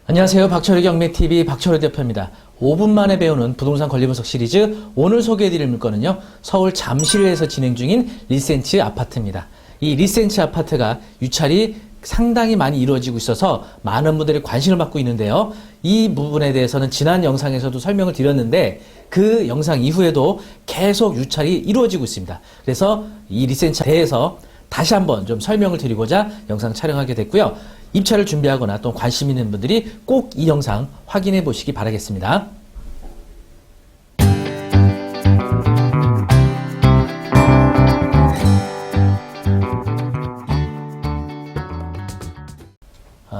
안녕하세요. 박철의 경매TV 박철의 대표입니다. 5분 만에 배우는 부동산 권리분석 시리즈, 오늘 소개해드릴 물건은요, 서울 잠실에서 진행 중인 리센치 아파트입니다. 이 리센치 아파트가 유찰이 상당히 많이 이루어지고 있어서 많은 분들이 관심을 받고 있는데요. 이 부분에 대해서는 지난 영상에서도 설명을 드렸는데 그 영상 이후에도 계속 유찰이 이루어지고 있습니다. 그래서 이 리센치에 대해서 다시 한번 좀 설명을 드리고자 영상 촬영하게 됐고요. 입찰을 준비하거나 또 관심 있는 분들이 꼭 이 영상 확인해 보시기 바라겠습니다.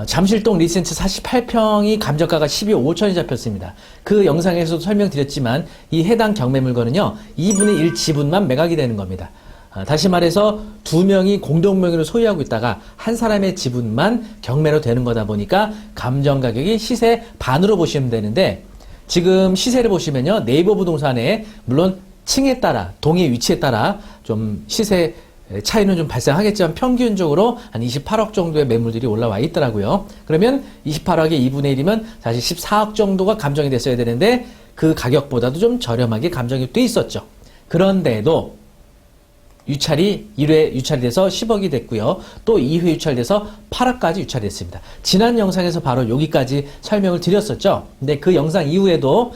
잠실동 리센치 48평이 감정가가 12억 5천이 잡혔습니다. 그 영상에서도 설명드렸지만 이 해당 경매 물건은요, 2분의 1 지분만 매각이 되는 겁니다. 다시 말해서 두 명이 공동명의로 소유하고 있다가 한 사람의 지분만 경매로 되는 거다 보니까 감정 가격이 시세 반으로 보시면 되는데, 지금 시세를 보시면요, 네이버 부동산에 물론 층에 따라, 동의 위치에 따라 좀 시세 차이는 좀 발생하겠지만 평균적으로 한 28억 정도의 매물들이 올라와 있더라고요. 그러면 28억의 2분의 1이면 사실 14억 정도가 감정이 됐어야 되는데 그 가격보다도 좀 저렴하게 감정이 돼 있었죠. 그런데도 유찰이 1회 유찰이 돼서 10억이 됐고요. 또 2회 유찰돼서 8억까지 유찰이 됐습니다. 지난 영상에서 바로 여기까지 설명을 드렸었죠. 근데 그 영상 이후에도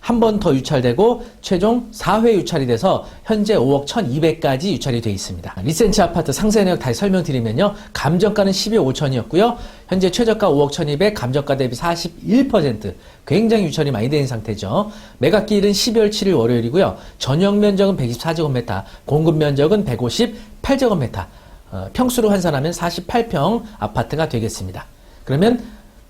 한 번 더 유찰되고 최종 4회 유찰이 돼서 현재 5억 1200까지 유찰이 되어 있습니다. 리센치 아파트 상세 내역 다시 설명드리면요, 감정가는 12억 5천이었고요. 현재 최저가 5억 1200, 감정가 대비 41%, 굉장히 유찰이 많이 된 상태죠. 매각기일은 12월 7일 월요일이고요. 전용 면적은 124제곱미터, 공급 면적은 158제곱미터, 평수로 환산하면 48평 아파트가 되겠습니다. 그러면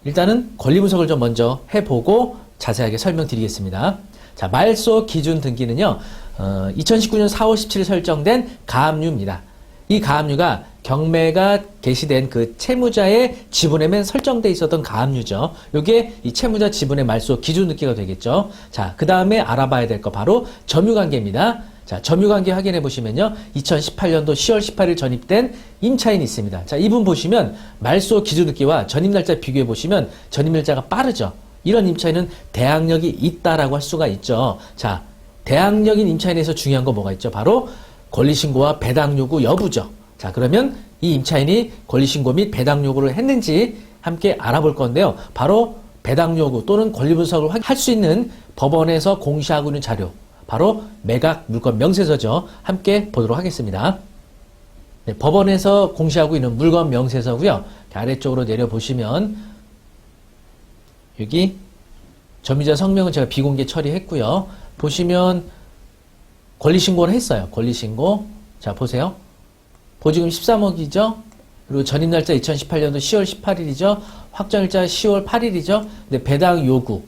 일단은 권리 분석을 좀 먼저 해보고 자세하게 설명드리겠습니다. 자, 말소 기준 등기는요, 2019년 4월 17일 설정된 가압류입니다. 이 가압류가 경매가 개시된 그 채무자의 지분에만 설정돼 있었던 가압류죠. 요게 이 채무자 지분의 말소 기준 등기가 되겠죠. 자, 그 다음에 알아봐야 될 거 바로 점유관계입니다. 자, 점유관계 확인해 보시면요, 2018년도 10월 18일 전입된 임차인이 있습니다. 자, 이분 보시면 말소 기준 등기와 전입 날짜 비교해 보시면 전입 날짜가 빠르죠. 이런 임차인은 대항력이 있다라고 할 수가 있죠. 자, 대항력인 임차인에서 중요한 거 뭐가 있죠? 바로 권리신고와 배당 요구 여부죠. 자, 그러면 이 임차인이 권리신고 및 배당 요구를 했는지 함께 알아볼 건데요. 바로 배당 요구 또는 권리 분석을 할 수 있는 법원에서 공시하고 있는 자료, 바로 매각 물건 명세서죠. 함께 보도록 하겠습니다. 네, 법원에서 공시하고 있는 물건 명세서고요. 아래쪽으로 내려보시면 여기 점유자 성명은 제가 비공개 처리했고요. 보시면 권리신고를 했어요. 권리신고. 자, 보세요. 보증금 13억이죠. 그리고 전입날짜 2018년도 10월 18일이죠. 확정일자 10월 8일이죠. 근데 배당 요구,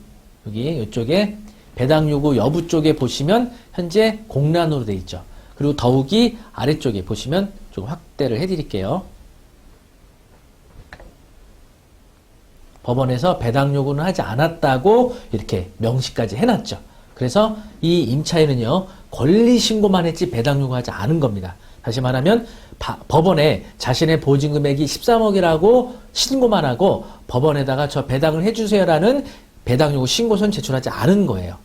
여기 이쪽에 배당 요구 여부 쪽에 보시면 현재 공란으로 돼 있죠. 그리고 더욱이 아래쪽에 보시면 좀 확대를 해드릴게요. 법원에서 배당 요구는 하지 않았다고 이렇게 명시까지 해놨죠. 그래서 이 임차인은요, 권리신고만 했지 배당 요구하지 않은 겁니다. 다시 말하면 법원에 자신의 보증금액이 13억이라고 신고만 하고 법원에다가 저 배당을 해주세요라는 배당 요구 신고서는 제출하지 않은 거예요.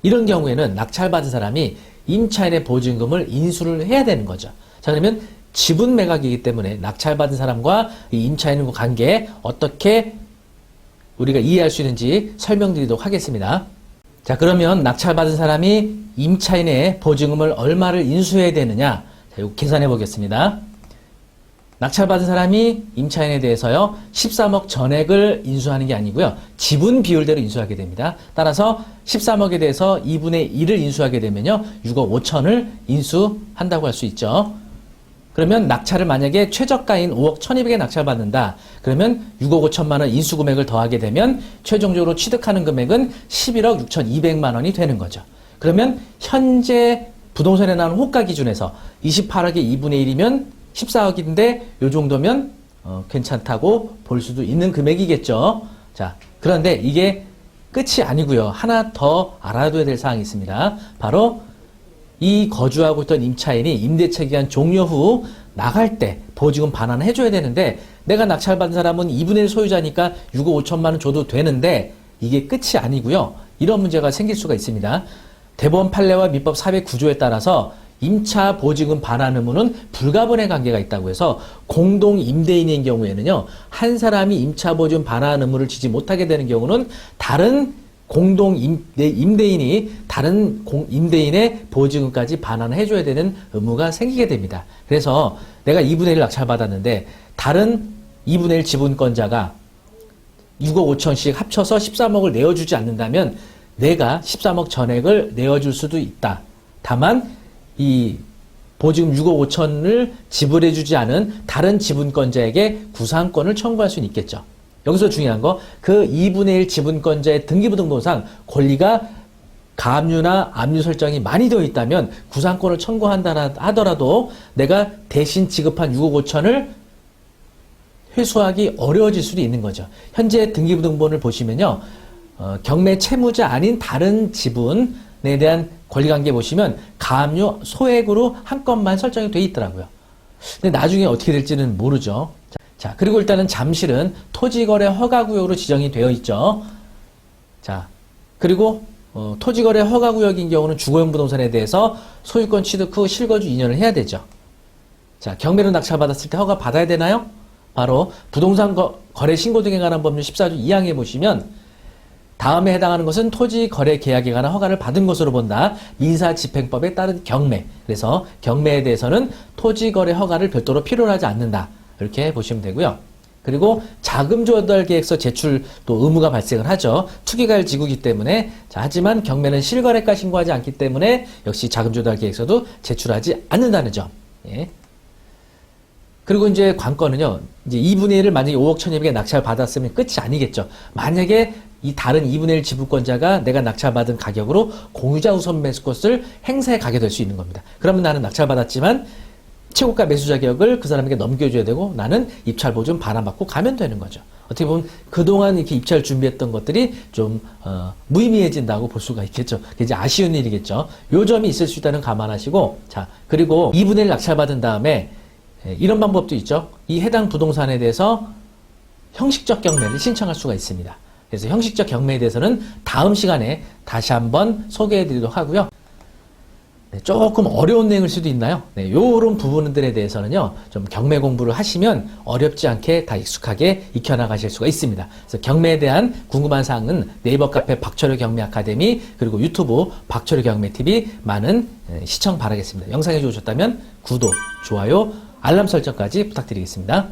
이런 경우에는 낙찰받은 사람이 임차인의 보증금을 인수를 해야 되는 거죠. 자, 그러면 지분 매각이기 때문에 낙찰받은 사람과 이 임차인과 관계 어떻게 우리가 이해할 수 있는지 설명드리도록 하겠습니다. 자, 그러면 낙찰받은 사람이 임차인의 보증금을 얼마를 인수해야 되느냐? 자, 이거 계산해 보겠습니다. 낙찰받은 사람이 임차인에 대해서요, 13억 전액을 인수하는 게 아니고요, 지분 비율대로 인수하게 됩니다. 따라서 13억에 대해서 2분의 1을 인수하게 되면요, 6억 5천을 인수한다고 할 수 있죠. 그러면 낙찰을 만약에 최저가인 5억 1200에 낙찰받는다. 그러면 6억 5천만 원 인수금액을 더하게 되면 최종적으로 취득하는 금액은 11억 6200만 원이 되는 거죠. 그러면 현재 부동산에 나오는 호가 기준에서 28억의 2분의 1이면 14억인데 요 정도면 괜찮다고 볼 수도 있는 금액이겠죠. 자, 그런데 이게 끝이 아니고요. 하나 더 알아둬야 될 사항이 있습니다. 바로 이 거주하고 있던 임차인이 임대차 기간 종료 후 나갈 때 보증금 반환을 해줘야 되는데 내가 낙찰받은 사람은 2분의 1 소유자니까 6억 5천만 원 줘도 되는데 이게 끝이 아니고요. 이런 문제가 생길 수가 있습니다. 대법원 판례와 민법 409조에 따라서 임차 보증금 반환 의무는 불가분의 관계가 있다고 해서 공동 임대인인 경우에는요. 한 사람이 임차 보증금 반환 의무를 지지 못하게 되는 경우는 다른 공동 임대인이 다른 임대인의 보증금까지 반환을 해줘야 되는 의무가 생기게 됩니다. 그래서 내가 2분의 1 낙찰받았는데 다른 2분의 1 지분권자가 6억 5천씩 합쳐서 13억을 내어주지 않는다면 내가 13억 전액을 내어줄 수도 있다. 다만 이 보증금 6억 5천을 지불해주지 않은 다른 지분권자에게 구상권을 청구할 수는 있겠죠. 여기서 중요한 거, 그 2분의 1 지분권자의 등기부등본상 권리가 가압류나 압류 설정이 많이 되어 있다면 구상권을 청구한다 하더라도 내가 대신 지급한 6억 5천을 회수하기 어려워질 수도 있는 거죠. 현재 등기부등본을 보시면요. 경매 채무자 아닌 다른 지분에 대한 권리관계 보시면 가압류 소액으로 한 건만 설정이 되어 있더라고요. 근데 나중에 어떻게 될지는 모르죠. 자, 그리고 일단은 잠실은 토지거래 허가구역으로 지정이 되어 있죠. 자, 그리고 토지거래 허가구역인 경우는 주거용 부동산에 대해서 소유권 취득 후 실거주 2년을 해야 되죠. 자, 경매로 낙찰받았을 때 허가 받아야 되나요? 바로 부동산 거래 신고 등에 관한 법률 14조 2항에 보시면 다음에 해당하는 것은 토지거래 계약에 관한 허가를 받은 것으로 본다. 민사집행법에 따른 경매. 그래서 경매에 대해서는 토지거래 허가를 별도로 필요로 하지 않는다. 이렇게 보시면 되고요. 그리고 자금조달계획서 제출 또 의무가 발생을 하죠. 투기가율 지구이기 때문에. 자, 하지만 경매는 실거래가 신고하지 않기 때문에 역시 자금조달계획서도 제출하지 않는다는 점. 예. 그리고 이제 관건은요. 이제 2분의 1을 만약에 5억 1,200에 낙찰 받았으면 끝이 아니겠죠. 만약에 이 다른 2분의 1 지분권자가 내가 낙찰받은 가격으로 공유자 우선 매수권을 행사해 가게 될 수 있는 겁니다. 그러면 나는 낙찰받았지만 최고가 매수 자격을 그 사람에게 넘겨줘야 되고 나는 입찰 보증 반환받고 가면 되는 거죠. 어떻게 보면 그동안 이렇게 입찰 준비했던 것들이 좀 무의미해진다고 볼 수가 있겠죠. 이제 아쉬운 일이겠죠. 요 점이 있을 수 있다는 감안하시고, 자, 그리고 2분의 1 낙찰받은 다음에 이런 방법도 있죠. 이 해당 부동산에 대해서 형식적 경매를 신청할 수가 있습니다. 그래서 형식적 경매에 대해서는 다음 시간에 다시 한번 소개해 드리도록 하고요. 네, 조금 어려운 내용일 수도 있나요? 네, 요런 부분들에 대해서는요, 좀 경매 공부를 하시면 어렵지 않게 다 익숙하게 익혀나가실 수가 있습니다. 그래서 경매에 대한 궁금한 사항은 네이버 카페 박철효 경매 아카데미, 그리고 유튜브 박철효 경매 TV 많은 시청 바라겠습니다. 영상이 좋으셨다면 구독, 좋아요, 알람 설정까지 부탁드리겠습니다.